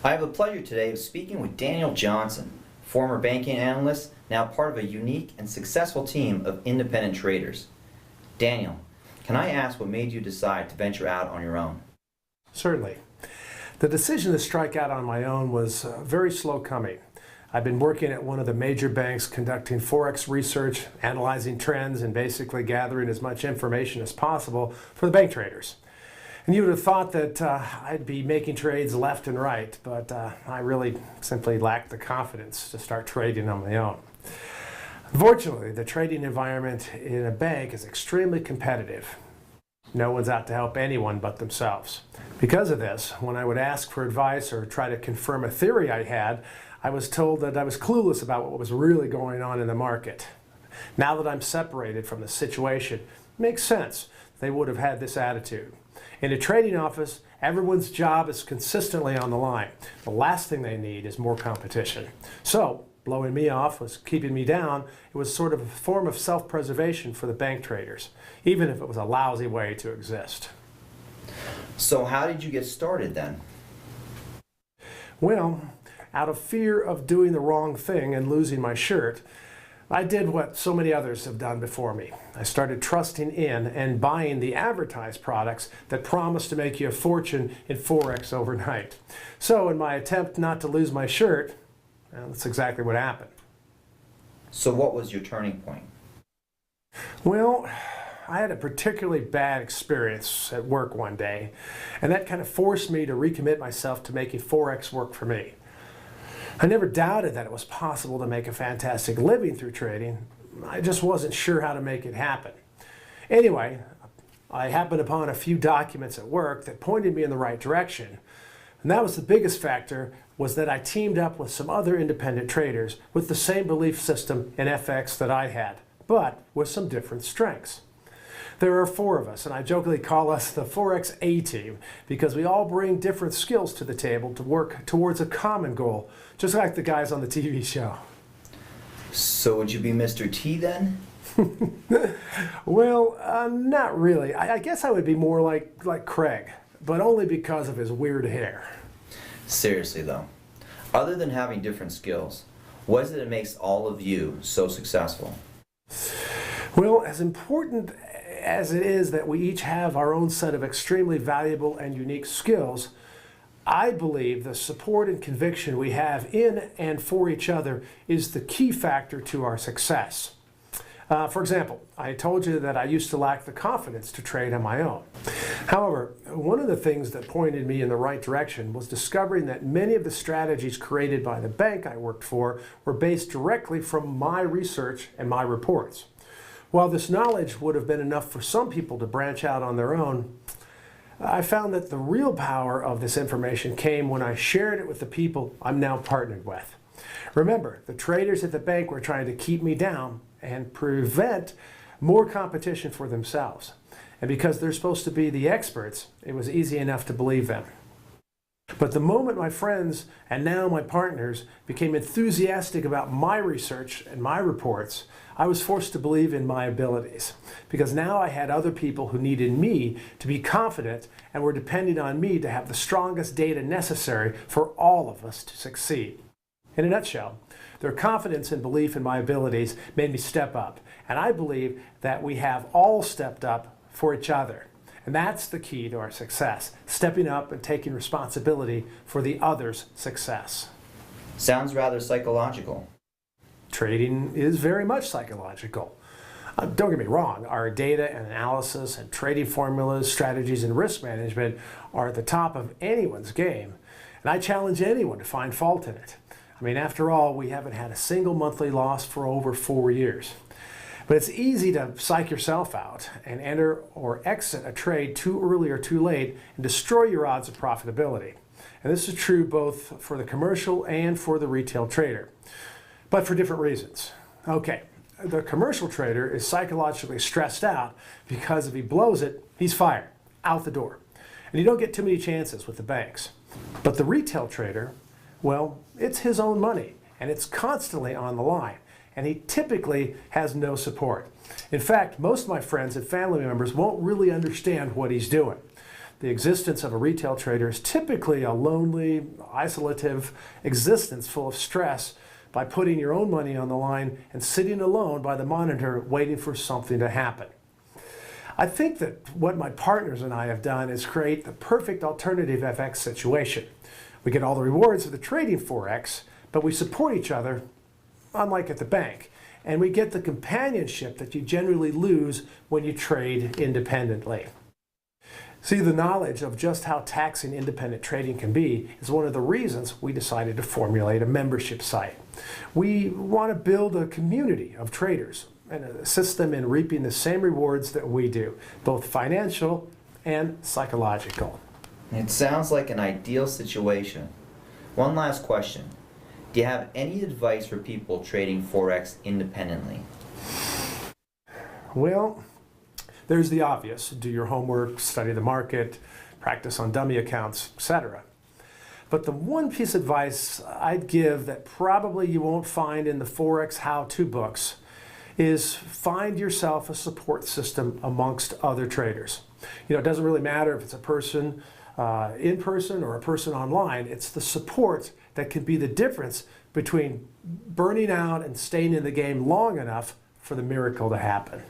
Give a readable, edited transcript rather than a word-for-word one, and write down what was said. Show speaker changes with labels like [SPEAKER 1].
[SPEAKER 1] I have the pleasure today of speaking with Daniel Johnson, former banking analyst, now part of a unique and successful team of independent traders. Daniel, can I ask what made you decide to venture out on your own?
[SPEAKER 2] Certainly. The decision to strike out on my own was very slow coming. I've been working at one of the major banks conducting Forex research, analyzing trends, and basically gathering as much information as possible for the bank traders. And you would have thought that I'd be making trades left and right, but I really simply lacked the confidence to start trading on my own. Unfortunately, the trading environment in a bank is extremely competitive. No one's out to help anyone but themselves. Because of this, when I would ask for advice or try to confirm a theory I had, I was told that I was clueless about what was really going on in the market. Now that I'm separated from the situation, it makes sense they would have had this attitude. In a trading office, everyone's job is consistently on the line. The last thing they need is more competition. So, blowing me off was keeping me down. It was sort of a form of self-preservation for the bank traders, even if it was a lousy way to exist.
[SPEAKER 1] So how did you get started then?
[SPEAKER 2] Well, out of fear of doing the wrong thing and losing my shirt, I did what so many others have done before me. I started trusting in and buying the advertised products that promise to make you a fortune in Forex overnight. So in my attempt not to lose my shirt, well, that's exactly what happened.
[SPEAKER 1] So what was your turning point?
[SPEAKER 2] Well, I had a particularly bad experience at work one day, and that kind of forced me to recommit myself to making Forex work for me. I never doubted that it was possible to make a fantastic living through trading. I just wasn't sure how to make it happen. Anyway, I happened upon a few documents at work that pointed me in the right direction. And that was the biggest factor, was that I teamed up with some other independent traders with the same belief system in FX that I had, but with some different strengths. There are 4 of us, and I jokingly call us the Forex A-team because we all bring different skills to the table to work towards a common goal, just like the guys on the TV show.
[SPEAKER 1] So would you be Mr. T then?
[SPEAKER 2] Well, not really. I guess I would be more like Craig, but only because of his weird hair.
[SPEAKER 1] Seriously though, other than having different skills, what is it that makes all of you so successful?
[SPEAKER 2] Well, as important as it is that we each have our own set of extremely valuable and unique skills, I believe the support and conviction we have in and for each other is the key factor to our success. For example, I told you that I used to lack the confidence to trade on my own. However, one of the things that pointed me in the right direction was discovering that many of the strategies created by the bank I worked for were based directly from my research and my reports. While this knowledge would have been enough for some people to branch out on their own, I found that the real power of this information came when I shared it with the people I'm now partnered with. Remember, the traders at the bank were trying to keep me down and prevent more competition for themselves. And because they're supposed to be the experts, it was easy enough to believe them. But the moment my friends, and now my partners, became enthusiastic about my research and my reports, I was forced to believe in my abilities. Because now I had other people who needed me to be confident and were depending on me to have the strongest data necessary for all of us to succeed. In a nutshell, their confidence and belief in my abilities made me step up. And I believe that we have all stepped up for each other. And that's the key to our success, stepping up and taking responsibility for the other's success.
[SPEAKER 1] Sounds rather psychological.
[SPEAKER 2] Trading is very much psychological. Don't get me wrong, our data and analysis and trading formulas, strategies, and risk management are at the top of anyone's game. And I challenge anyone to find fault in it. I mean, after all, we haven't had a single monthly loss for over 4 years. But it's easy to psych yourself out and enter or exit a trade too early or too late and destroy your odds of profitability. And this is true both for the commercial and for the retail trader, but for different reasons. Okay, the commercial trader is psychologically stressed out because if he blows it, he's fired, out the door. And you don't get too many chances with the banks. But the retail trader, well, it's his own money and it's constantly on the line. And he typically has no support. In fact, most of my friends and family members won't really understand what he's doing. The existence of a retail trader is typically a lonely, isolative existence full of stress by putting your own money on the line and sitting alone by the monitor waiting for something to happen. I think that what my partners and I have done is create the perfect alternative FX situation. We get all the rewards of the trading Forex, but we support each other, unlike at the bank. And we get the companionship that you generally lose when you trade independently. See, the knowledge of just how taxing independent trading can be is one of the reasons we decided to formulate a membership site. We want to build a community of traders and assist them in reaping the same rewards that we do, both financial and psychological.
[SPEAKER 1] It sounds like an ideal situation. One last question. Do you have any advice for people trading Forex independently?
[SPEAKER 2] Well, there's the obvious. Do your homework, study the market, practice on dummy accounts, etc. But the one piece of advice I'd give that probably you won't find in the Forex how-to books is find yourself a support system amongst other traders. You know, it doesn't really matter if it's a person in person or a person online. It's the support that can be the difference between burning out and staying in the game long enough for the miracle to happen.